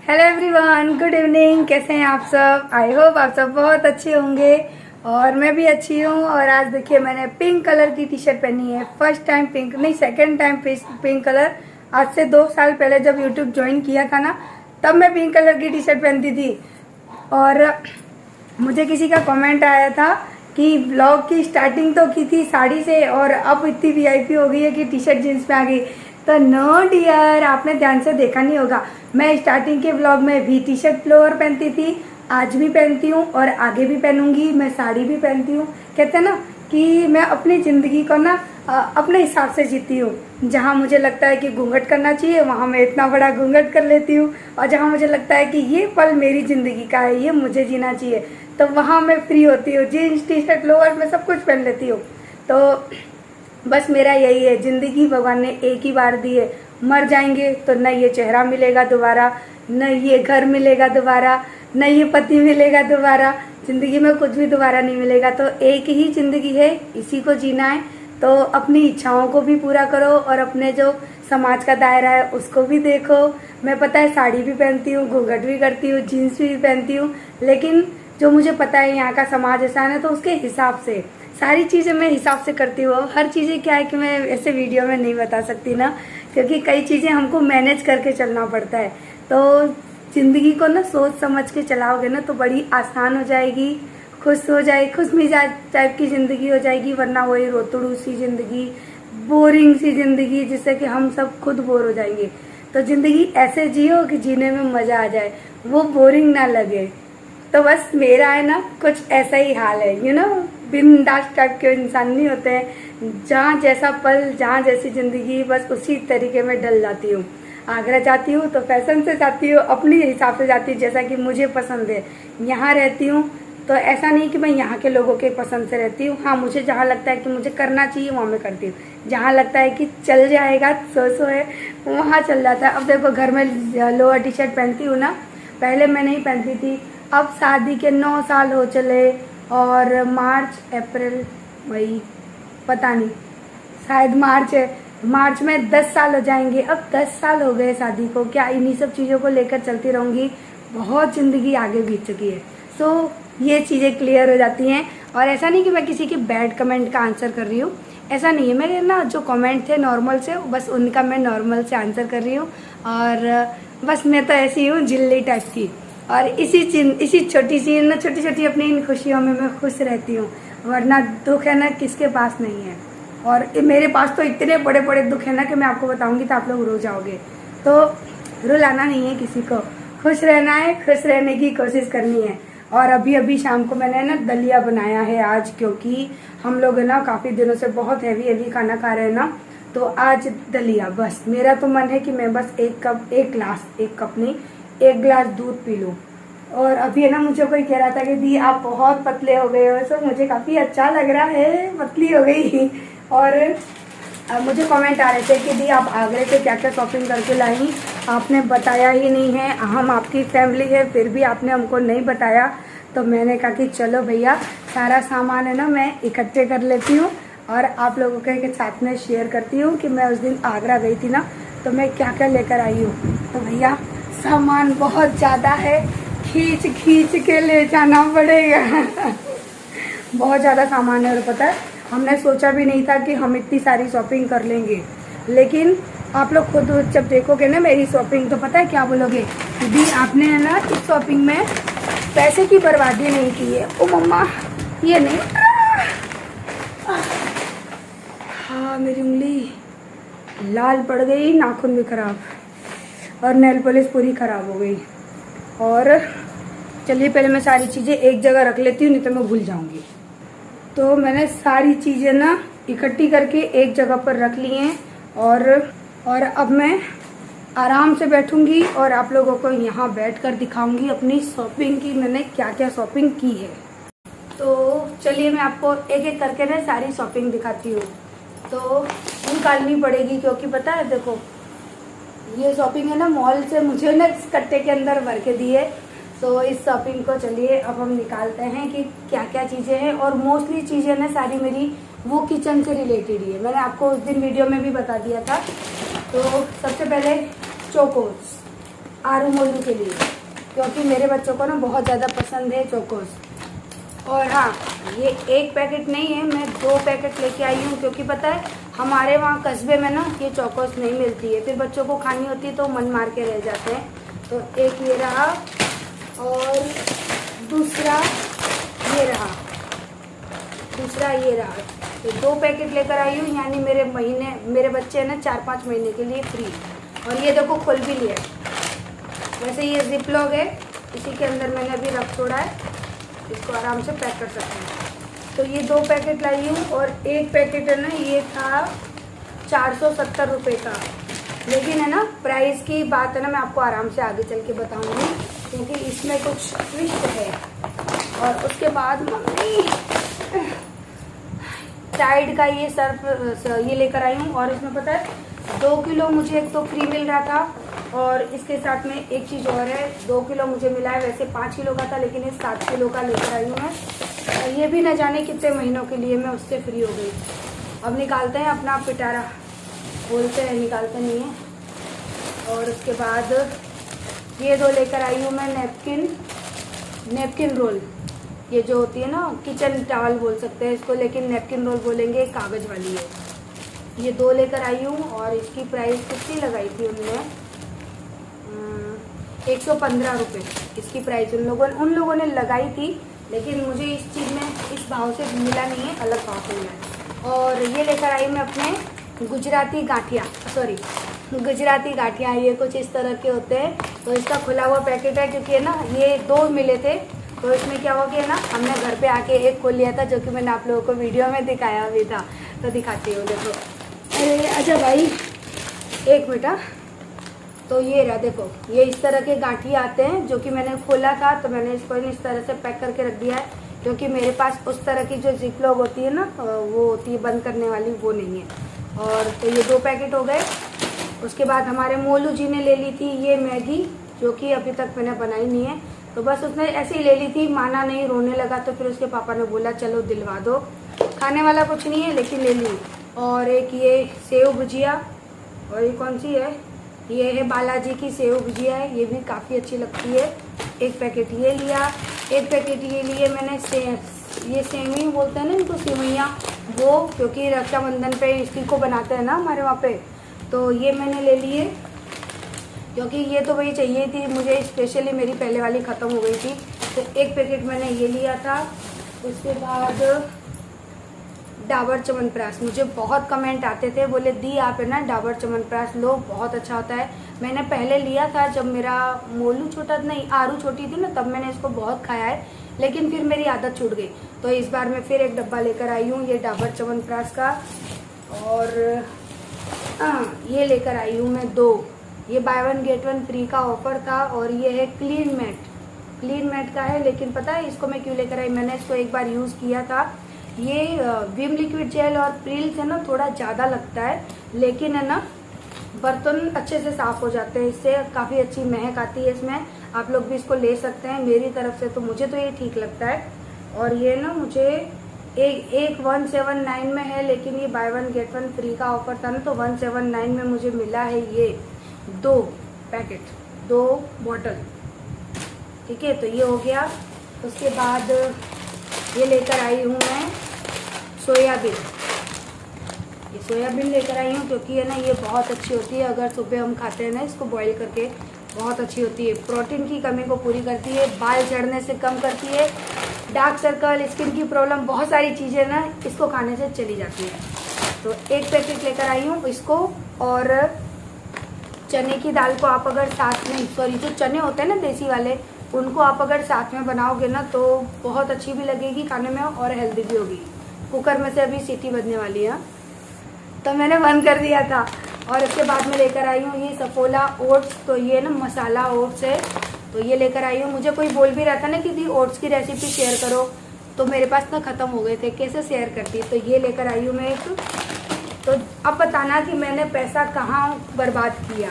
Hello everyone, good evening. कैसे हैं आप सब? आई होप आप सब बहुत अच्छे होंगे और मैं भी अच्छी हूँ। और आज देखिए मैंने पिंक कलर की टी शर्ट पहनी है। फर्स्ट टाइम पिंक नहीं, सेकंड टाइम पिंक कलर। आज से 2 साल पहले जब यूट्यूब ज्वाइन किया था ना, तब मैं पिंक कलर की टी शर्ट पहनती थी। और मुझे किसी का कमेंट आया था कि ब्लॉग की स्टार्टिंग तो की थी साड़ी से और अब इतनी वीआईपी हो गई है कि टी शर्ट जीन्स में आ गई। तो नो डियर, आपने ध्यान से देखा नहीं होगा। मैं स्टार्टिंग के ब्लॉग में भी टी शर्ट लोअर पहनती थी, आज भी पहनती हूँ और आगे भी पहनूंगी। मैं साड़ी भी पहनती हूँ। कहते हैं ना कि मैं अपनी जिंदगी को ना अपने हिसाब से जीती हूँ। जहाँ मुझे लगता है कि घूंघट करना चाहिए वहाँ मैं इतना बड़ा घूंघट कर लेती हूँ, और जहाँ मुझे लगता है कि ये पल मेरी जिंदगी का है, ये मुझे जीना चाहिए, तो वहाँ मैं फ्री होती हूँ। जीन्स टी शर्ट लोअर में सब कुछ पहन लेती हूँ। तो बस मेरा यही है, जिंदगी भगवान ने एक ही बार दी है। मर जाएंगे तो न ये चेहरा मिलेगा दोबारा, न ये घर मिलेगा दोबारा, न ये पति मिलेगा दोबारा। जिंदगी में कुछ भी दोबारा नहीं मिलेगा। तो एक ही जिंदगी है, इसी को जीना है। तो अपनी इच्छाओं को भी पूरा करो और अपने जो समाज का दायरा है उसको भी देखो। मैं पता है साड़ी भी पहनती हूँ, घूंघट भी करती हूँ, जीन्स भी पहनती हूँ, लेकिन जो मुझे पता है यहाँ का समाज ऐसा है ना, तो उसके हिसाब से सारी चीज़ें मैं हिसाब से करती हूँ। हर चीज़ें क्या है कि मैं ऐसे वीडियो में नहीं बता सकती ना, क्योंकि कई चीज़ें हमको मैनेज करके चलना पड़ता है। तो ज़िंदगी को ना सोच समझ के चलाओगे ना तो बड़ी आसान हो जाएगी, खुश मिजाज टाइप की ज़िंदगी हो जाएगी। वरना वही रोतड़ू सी ज़िंदगी, बोरिंग सी ज़िंदगी, जिससे कि हम सब खुद बोर हो जाएंगे। तो ज़िंदगी ऐसे जियो कि जीने में मज़ा आ जाए, वो बोरिंग ना लगे। तो बस मेरा है ना कुछ ऐसा ही हाल है। बिंदास टाइप के इंसान नहीं होते हैं। जहाँ जैसा पल, जहाँ जैसी जिंदगी, बस उसी तरीके में डल जाती हूँ। आगरा जाती हूँ तो फैशन से जाती हूँ, अपने हिसाब से जाती हूँ जैसा कि मुझे पसंद है। यहाँ रहती हूँ तो ऐसा नहीं कि मैं यहाँ के लोगों के पसंद से रहती हूँ। हाँ, मुझे जहाँ लगता है कि मुझे करना चाहिए वहाँ मैं करती हूँ। जहाँ लगता है कि चल जाएगा, सो है, वहाँ चल जाता है। अब देखो घर में लोअर टी शर्ट पहनती हूँ ना, पहले मैं नहीं पहनती थी। अब शादी के 9 साल हो चले और मार्च अप्रैल मई, पता नहीं, शायद मार्च है, मार्च में 10 साल हो जाएंगे। अब 10 साल हो गए शादी को। क्या इन्हीं सब चीज़ों को लेकर चलती रहूँगी? बहुत ज़िंदगी आगे बीत चुकी है। सो ये चीज़ें क्लियर हो जाती हैं। और ऐसा नहीं कि मैं किसी के बैड कमेंट का आंसर कर रही हूँ, ऐसा नहीं है। मेरे ना जो कमेंट थे नॉर्मल से, बस उनका मैं नॉर्मल से आंसर कर रही हूँ। और बस मैं तो ऐसी हूँ जिल्ली टाइप की। और इसी छोटी छोटी अपनी इन खुशियों में मैं खुश रहती हूँ। वरना दुख है ना किसके पास नहीं है। और मेरे पास तो इतने बड़े बड़े दुख है ना कि मैं आपको बताऊंगी तो आप लोग रो जाओगे। तो रुलाना नहीं है किसी को, खुश रहना है, खुश रहने की कोशिश करनी है। और अभी शाम को मैंने ना दलिया बनाया है आज, क्योंकि हम लोग है ना काफ़ी दिनों से बहुत हैवी खाना खा रहे हैं ना, तो आज दलिया। बस मेरा तो मन है कि मैं बस एक कप नहीं, 1 गिलास दूध पी लूँ। और अभी है ना मुझे कोई कह रहा था कि दी आप बहुत पतले हो गए हो, सो मुझे काफ़ी अच्छा लग रहा है, पतली हो गई। और मुझे कमेंट आ रहे थे कि दी आप आगरे से क्या क्या शॉपिंग करके लाई, आपने बताया ही नहीं है। हम आपकी फैमिली है फिर भी आपने हमको नहीं बताया। तो मैंने कहा कि चलो भैया, सारा सामान है ना मैं इकट्ठे कर लेती हूँ और आप लोगों के साथ में शेयर करती हूँ कि मैं उस दिन आगरा गई थी ना, तो मैं क्या क्या लेकर आई हूँ। तो भैया सामान बहुत ज़्यादा है, खींच के ले जाना पड़ेगा। बहुत ज़्यादा सामान है। और पता है हमने सोचा भी नहीं था कि हम इतनी सारी शॉपिंग कर लेंगे, लेकिन आप लोग खुद जब देखोगे ना मेरी शॉपिंग तो पता है क्या बोलोगे, दी आपने है ना इस शॉपिंग में पैसे की बर्बादी नहीं की है। ओ मम्मा, ये नहीं, हाँ मेरी उंगली लाल पड़ गई, नाखून भी खराब और नेल पॉलिश पूरी खराब हो गई। और चलिए पहले मैं सारी चीज़ें एक जगह रख लेती हूँ, नहीं तो मैं भूल जाऊँगी। तो मैंने सारी चीज़ें ना इकट्ठी करके एक जगह पर रख ली हैं। और अब मैं आराम से बैठूंगी और आप लोगों को यहाँ बैठकर दिखाऊंगी अपनी शॉपिंग की, मैंने क्या क्या शॉपिंग की है। तो चलिए मैं आपको एक एक करके ना सारी शॉपिंग दिखाती हूँ। तो निकालनी पड़ेगी क्योंकि पता है देखो, ये शॉपिंग है ना मॉल से मुझे ना इस कट्टे के अंदर भर के दी है। तो इस शॉपिंग को चलिए अब हम निकालते हैं कि क्या क्या चीज़ें हैं। और मोस्टली चीज़ें ना सारी मेरी वो किचन से रिलेटेड ही है, मैंने आपको उस दिन वीडियो में भी बता दिया था। तो सबसे पहले चोकोस, आरू मोरू के लिए, क्योंकि मेरे बच्चों को ना बहुत ज़्यादा पसंद है चोकोस। और हाँ, ये एक पैकेट नहीं है, मैं 2 पैकेट लेके आई हूँ, क्योंकि पता है हमारे वहाँ कस्बे में ना ये चोकोस नहीं मिलती है, फिर बच्चों को खानी होती है तो मन मार के रह जाते हैं। तो एक ये रहा और दूसरा ये रहा, तो 2 पैकेट लेकर आई हूँ, यानी मेरे बच्चे हैं ना 4-5 महीने के लिए फ्री। और ये देखो खोल भी लिया है, वैसे ये जिप लॉक है, इसी के अंदर मैंने अभी रख छोड़ा है, इसको आराम से पैक कर सकते हैं। तो ये 2 पैकेट लाई हूँ और एक पैकेट है ना ये था 470 रुपये का, लेकिन है ना प्राइस की बात है ना मैं आपको आराम से आगे चल के बताऊँगी, क्योंकि इसमें कुछ ट्विस्ट है। और उसके बाद मम्मी टाइड का ये सर्फ ये लेकर आई हूँ, और इसमें पता है 2 किलो मुझे एक तो फ्री मिल रहा था, और इसके साथ में एक चीज़ और है, 2 किलो मुझे मिला है, वैसे 5 किलो का था, लेकिन ये 7 किलो का लेकर आई हूँ मैं। और ये भी न जाने कितने महीनों के लिए मैं उससे फ्री हो गई। अब निकालते हैं अपना पिटारा, बोलते हैं निकालते नहीं है। और उसके बाद ये 2 लेकर आई हूँ मैं नेपकिन रोल, ये जो होती है ना किचन टॉवल बोल सकते हैं इसको, लेकिन नेपकिन रोल बोलेंगे, कागज़ वाली है। ये 2 लेकर आई हूँ, और इसकी प्राइस कितनी लगाई थी उनने, 115 रुपये इसकी प्राइस उन लोगों ने लगाई थी, लेकिन मुझे इस चीज़ में इस भाव से मिला नहीं है, अलग भाव से मिला है। और ये लेकर आई मैं अपने गुजराती गाठिया, ये कुछ इस तरह के होते हैं। तो इसका खुला हुआ पैकेट है, क्योंकि है ना ये 2 मिले थे, तो इसमें क्या हो गया ना, हमने घर पे आके एक खोल लिया था, जो कि मैंने आप लोगों को वीडियो में दिखाया भी था, तो दिखाती हूँ। देखो, अरे अच्छा भाई एक मिनट। तो ये रहा, देखो ये इस तरह के गांठी आते हैं, जो कि मैंने खोला था, तो मैंने इसको इस तरह से पैक करके रख दिया है, क्योंकि मेरे पास उस तरह की जो जिप लॉक होती है ना, वो होती है बंद करने वाली, वो नहीं है। और तो ये 2 पैकेट हो गए। उसके बाद हमारे मोलू जी ने ले ली थी ये मैगी, जो कि अभी तक मैंने बनाई नहीं है, तो बस उसने ऐसे ही ले ली थी, माना नहीं, रोने लगा, तो फिर उसके पापा ने बोला चलो दिलवा दो, खाने वाला कुछ नहीं है लेकिन ले ली। और एक ये सेव भुजिया, और ये कौन सी है, ये है बालाजी की सेव भुजिया है, ये भी काफ़ी अच्छी लगती है। एक पैकेट ये लिया, एक पैकेट ये लिए मैंने ये सेवई बोलते हैं ना इनको, सेवैयाँ, वो क्योंकि रक्षाबंधन पे इसी को बनाते हैं ना हमारे वहाँ पे, तो ये मैंने ले लिए, क्योंकि ये तो वही चाहिए थी मुझे स्पेशली, मेरी पहले वाली ख़त्म हो गई थी, तो एक पैकेट मैंने ये लिया था। उसके बाद डाबर च्यवनप्राश, मुझे बहुत कमेंट आते थे, बोले दी आप है ना डाबर च्यवनप्राश लो, बहुत अच्छा होता है। मैंने पहले लिया था जब मेरा मोलू छोटा नहीं, आरू छोटी थी ना, तब मैंने इसको बहुत खाया है, लेकिन फिर मेरी आदत छूट गई, तो इस बार मैं फिर एक डब्बा लेकर आई हूँ ये डाबर च्यवनप्राश का। और ये लेकर आई हूँ मैं 2, ये बाय 1 गेट 1 फ्री का ऑफर था, और ये है क्लीन मैट का है, लेकिन पता है इसको मैं क्यों लेकर आई, मैंने इसको एक बार यूज़ किया था। ये विम लिक्विड जेल और प्रिल से ना थोड़ा ज़्यादा लगता है, लेकिन है ना बर्तन अच्छे से साफ़ हो जाते हैं, इससे काफ़ी अच्छी महक आती है इसमें। आप लोग भी इसको ले सकते हैं, मेरी तरफ से तो मुझे तो ये ठीक लगता है। और ये ना मुझे एक 179 में है, लेकिन ये बाय 1 गेट 1 फ्री का ऑफर था ना, तो 179 में मुझे मिला है ये 2 पैकेट, 2 बॉटल, ठीक है। तो ये हो गया। उसके बाद ये लेकर आई हूँ मैं सोयाबीन, ये सोयाबीन लेकर आई हूँ, क्योंकि है ना ये बहुत अच्छी होती है, अगर सुबह हम खाते हैं ना इसको बॉईल करके, बहुत अच्छी होती है, प्रोटीन की कमी को पूरी करती है, बाल झड़ने से कम करती है, डार्क सर्कल, स्किन की प्रॉब्लम, बहुत सारी चीज़ें ना इसको खाने से चली जाती है। तो एक पैकेट लेकर आई हूँ इसको। और चने की दाल को आप अगर साथ में, सॉरी जो चने होते हैं ना देसी वाले, उनको आप अगर साथ में बनाओगे ना तो बहुत अच्छी भी लगेगी खाने में, और हेल्दी भी होगी। कुकर में से अभी सीटी बजने वाली है, तो मैंने बंद कर दिया था। और इसके बाद में लेकर आई हूँ ये सफोला ओट्स, तो ये ना मसाला ओट्स है, तो ये लेकर आई हूँ। मुझे कोई बोल भी रहा था ना कि दी ओट्स की रेसिपी शेयर करो, तो मेरे पास ना ख़त्म हो गए थे, कैसे शेयर करती, तो ये लेकर आई हूँ मैं एक। तो अब बताना कि मैंने पैसा कहाँ बर्बाद किया,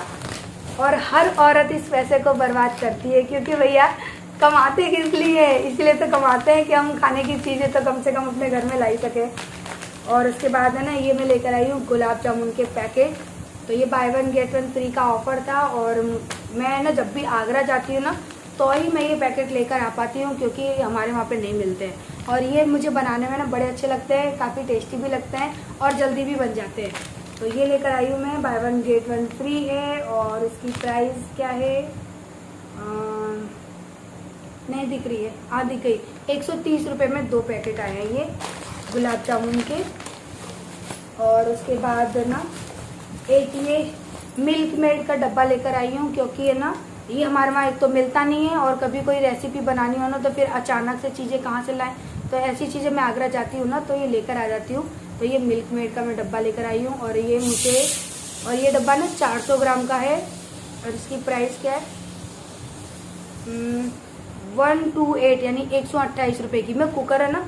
और हर औरत इस पैसे को बर्बाद करती है, क्योंकि भैया कमाते किस लिए, इसलिए तो कमाते हैं कि हम खाने की चीज़ें तो कम से कम अपने घर में ला ही सकें। और उसके बाद है ना ये मैं लेकर आई हूँ गुलाब जामुन के पैकेट, तो ये बाय 1 गेट 1 फ्री का ऑफर था, और मैं ना जब भी आगरा जाती हूँ ना तो ही मैं ये पैकेट लेकर आ पाती हूँ, क्योंकि हमारे वहाँ पे नहीं मिलते हैं। और ये मुझे बनाने में ना बड़े अच्छे लगते हैं, काफ़ी टेस्टी भी लगते हैं और जल्दी भी बन जाते हैं। तो ये लेकर आई हूँ मैं, बाय 1 गेट 1 फ्री है। और इसकी प्राइस क्या है, नहीं दिख रही है, हाँ दिख गई, 130 रुपये में 2 पैकेट आए हैं ये गुलाब जामुन के। और उसके बाद ना एक ये मिल्क मेड का डब्बा लेकर आई हूँ, क्योंकि है ना ये हमारे वहाँ एक तो मिलता नहीं है, और कभी कोई रेसिपी बनानी हो ना तो फिर अचानक से चीज़ें कहाँ से लाएं, तो ऐसी चीज़ें मैं आगरा जाती हूँ ना तो ये लेकर आ जाती हूँ। तो ये मिल्क मेड का मैं डब्बा लेकर आई हूँ, और ये मुझे, और ये डब्बा ना 400 ग्राम का है, और इसकी प्राइस क्या है 128 यानी 128 रुपये की। मैं कुकर है ना,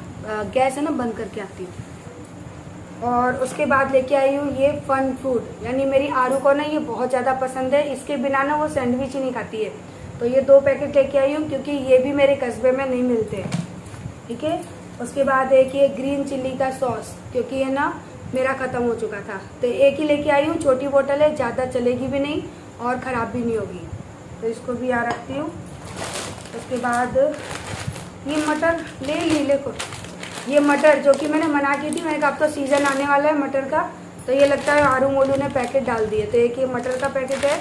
गैस है ना, बंद करके आती हूँ। और उसके बाद लेके आई हूँ ये फन फूड, यानी मेरी आरू को ना ये बहुत ज़्यादा पसंद है, इसके बिना ना वो सैंडविच ही नहीं खाती है। तो ये 2 पैकेट लेके आई हूँ, क्योंकि ये भी मेरे कस्बे में नहीं मिलते हैं, ठीक है। उसके बाद एक ये ग्रीन चिल्ली का सॉस, क्योंकि ये ना मेरा ख़त्म हो चुका था, तो एक ही लेके आई हूँ, छोटी बोतल है, ज़्यादा चलेगी भी नहीं और ख़राब भी नहीं होगी, तो इसको भी यहाँ रखती हूँ। उसके बाद ये मटर ले ली, देखो ये मटर जो कि मैंने मना की थी, मैंने कहा अब तो सीज़न आने वाला है मटर का, तो ये लगता है आरू मोलू ने पैकेट डाल दिए। तो एक ये मटर का पैकेट है,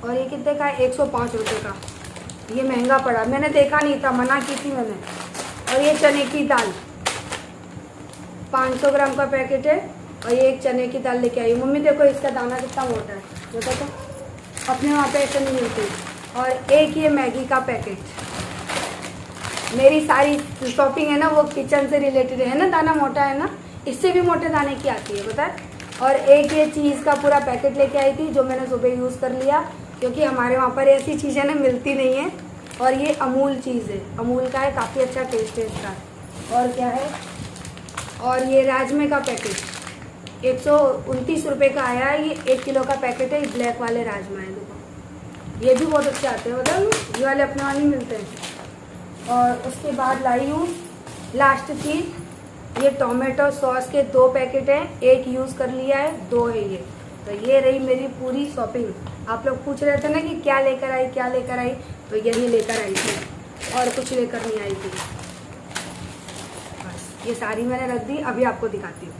और ये कितने का है, 105 रुपये का। ये महंगा पड़ा, मैंने देखा नहीं था, मना की थी मैंने। और ये चने की दाल 500 ग्राम का पैकेट है, और ये एक चने की दाल लेके आई। मम्मी देखो इसका दाना कितना मोटा है, देखो तो, अपने वहाँ पे ऐसे नहीं मिलती। और एक ये मैगी का पैकेट, मेरी सारी शॉपिंग है ना वो किचन से रिलेटेड है ना, दाना मोटा है ना, इससे भी मोटे दाने की आती है, पता है। और एक ये चीज़ का पूरा पैकेट लेके आई थी, जो मैंने सुबह यूज़ कर लिया, क्योंकि हमारे वहाँ पर ऐसी चीज़ें ना मिलती नहीं है। और ये अमूल चीज़ है, अमूल का है, काफ़ी अच्छा टेस्ट है इसका। और क्या है, और ये राजमे का पैकेट 129 रुपये का आया है, ये 1 किलो का पैकेट है, ब्लैक वाले राजमा है, देखो ये भी बहुत अच्छे आते हैं, बताओ ये वाले अपने वहाँ नहीं मिलते हैं। और उसके बाद लाई हूँ लास्ट चीज़, ये टोमेटो सॉस के 2 पैकेट हैं, एक यूज़ कर लिया है, 2 है ये। तो ये रही मेरी पूरी शॉपिंग। आप लोग पूछ रहे थे ना कि क्या लेकर आई, क्या लेकर आई, तो यही लेकर आई थी, और कुछ लेकर नहीं आई थी। बस ये सारी मैंने रख दी, अभी आपको दिखाती हूँ।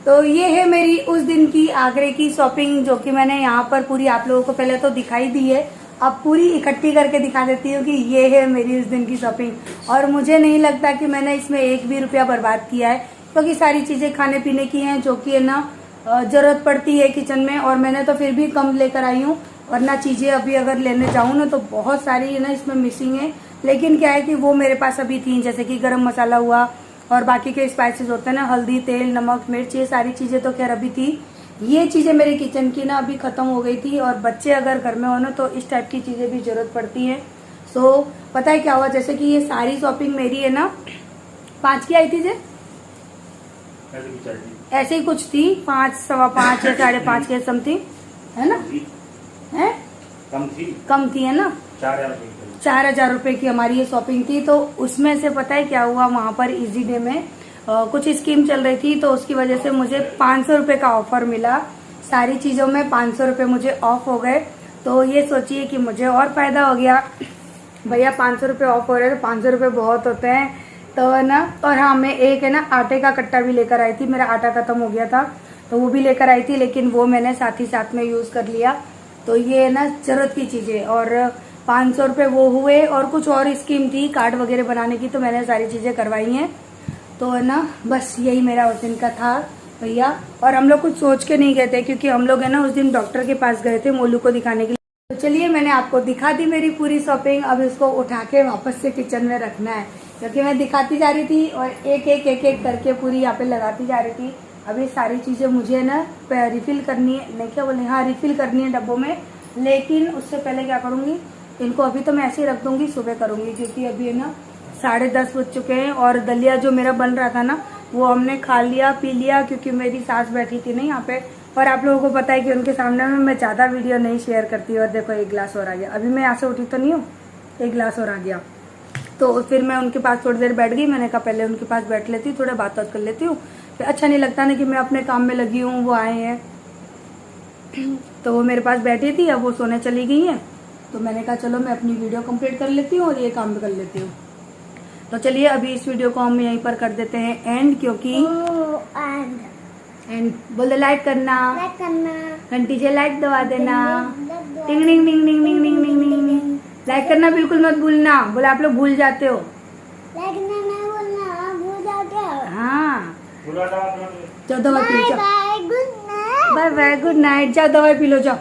तो ये है मेरी उस दिन की आगरे की शॉपिंग, जो कि मैंने यहाँ पर पूरी आप लोगों को पहले तो दिखाई दी है, अब पूरी इकट्ठी करके दिखा देती हूँ कि ये है मेरी उस दिन की शॉपिंग। और मुझे नहीं लगता कि मैंने इसमें 1 भी रुपया बर्बाद किया है, क्योंकि सारी चीज़ें खाने पीने की हैं, जो कि है ना ज़रूरत पड़ती है किचन में। और मैंने तो फिर भी कम लेकर आई हूँ, वरना चीज़ें अभी अगर लेने जाऊँ ना तो बहुत सारी है ना इसमें मिसिंग है। लेकिन क्या है कि वो मेरे पास अभी थी, जैसे कि गरम मसाला हुआ और बाकी के स्पाइसेस होते हैं ना, हल्दी, तेल, नमक, मिर्च, ये सारी चीज़ें तो खैर अभी थी। ये चीज़ें मेरे किचन की ना अभी ख़त्म हो गई थी, और बच्चे अगर घर में हो ना तो इस टाइप की चीज़ें भी ज़रूरत पड़ती हैं। सो पता है क्या हुआ, जैसे कि ये सारी शॉपिंग मेरी है ना 5 की आई थी, जे ऐसे ही कुछ थी, 5, 5.25 या 5.5 के समथिंग, है ना, है कम थी है ना, 4,000 रुपये की हमारी ये शॉपिंग थी। तो उसमें से पता है क्या हुआ, वहाँ पर इजी डे में कुछ स्कीम चल रही थी, तो उसकी वजह से मुझे 500 रुपये का ऑफर मिला, सारी चीज़ों में 500 रुपये मुझे ऑफ हो गए। तो ये सोचिए कि मुझे और फायदा हो गया, भैया 500 रुपये ऑफ हो रहे हैं तो 500 रुपये बहुत होते हैं, तो है ना। और हाँ, मैं एक है ना आटे का कट्टा भी लेकर आई थी, मेरा आटा खत्म हो गया था तो वो भी लेकर आई थी, लेकिन वो मैंने साथ ही साथ में यूज़ कर लिया। तो ये है ना ज़रूरत की चीज़ें, और 500 रुपये वो हुए, और कुछ और स्कीम थी कार्ड वगैरह बनाने की, तो मैंने सारी चीज़ें करवाई हैं। तो है ना, बस यही मेरा उस दिन का था भैया। और हम लोग कुछ सोच के नहीं गए थे, क्योंकि हम लोग है ना उस दिन डॉक्टर के पास गए थे मोलू को दिखाने के लिए। तो चलिए, मैंने आपको दिखा दी मेरी पूरी शॉपिंग, अब इसको उठा के वापस से किचन में रखना है, क्योंकि मैं दिखाती जा रही थी और एक एक करके पूरी यहाँ पे लगाती जा रही थी। अब ये सारी चीज़ें मुझे ना रिफिल करनी है, नहीं क्या बोले, हाँ रिफिल करनी है डब्बों में। लेकिन उससे पहले क्या करूँगी, इनको अभी तो मैं ऐसे ही रख दूँगी, सुबह करूँगी, क्योंकि अभी है ना 10:30 बज चुके हैं। और दलिया जो मेरा बन रहा था ना वो हमने खा लिया, पी लिया, क्योंकि मेरी सास बैठी थी ना यहाँ पे, और आप लोगों को पता है कि उनके सामने में मैं ज़्यादा वीडियो नहीं शेयर करती। और देखो 1 गिलास और आ गया, अभी मैं यहाँ से उठी तो नहीं हूँ, 1 गिलास और आ गया। तो फिर मैं उनके पास थोड़ी देर बैठ गई, मैंने कहा पहले उनके पास बैठ लेती हूँ, थोड़ा बात कर लेती हूँ, फिर अच्छा नहीं लगता ना कि मैं अपने काम में लगी हूँ, वो आए हैं। तो वो मेरे पास बैठी थी, अब वो सोने चली गई है। तो मैंने कहा चलो मैं अपनी वीडियो कंप्लीट कर लेती हूँ और ये काम भी कर लेती हूँ। तो चलिए अभी इस वीडियो को हम यहीं पर कर देते हैं एंड, क्योंकि एंड बोल दे लाइक करना, घंटी से लाइक दबा देना, टिंग टिंग टिंग टिंग टिंग टिंग टिंग टिंग। लाइक करना बिल्कुल मत भूलना, बोले आप लोग भूल जाते हो। हाँ जाओ दवाई P low, bye bye good night, जाओ दवाई पी लो जाओ।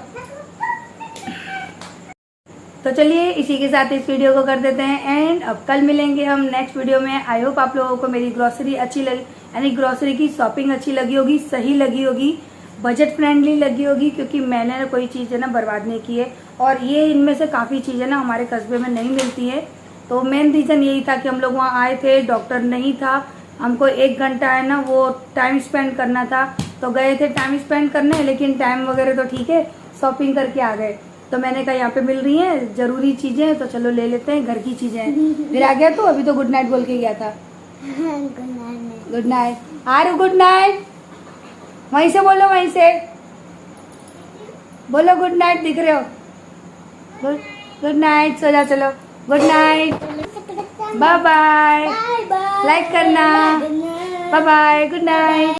तो चलिए इसी के साथ इस वीडियो को कर देते हैं एंड। अब कल मिलेंगे हम नेक्स्ट वीडियो में। आई होप आप लोगों को मेरी ग्रोसरी अच्छी लगी, यानी ग्रोसरी की शॉपिंग अच्छी लगी होगी, सही लगी होगी, बजट फ्रेंडली लगी होगी, क्योंकि मैंने कोई चीज़ है ना बर्बाद नहीं की है। और ये इनमें से काफ़ी चीज़ें ना हमारे कस्बे में नहीं मिलती है। तो मेन रीज़न यही था कि हम लोग वहाँ आए थे, डॉक्टर नहीं था, हमको 1 घंटा है ना वो टाइम स्पेंड करना था। तो गए थे टाइम स्पेंड करने, लेकिन टाइम वगैरह तो ठीक है, शॉपिंग करके आ गए। तो मैंने कहा यहाँ पे मिल रही हैं जरूरी चीजें, तो चलो ले लेते हैं, घर की चीजें हैं। फिर आ गया तो अभी तो गुड नाइट बोल के गया था। गुड नाइट आरू, गुड नाइट वहीं से बोलो, वहीं से बोलो गुड नाइट, दिख रहे हो। गुड नाइट, सो जा चलो, good night, bye bye, like करना, बाय बाय, गुड नाइट।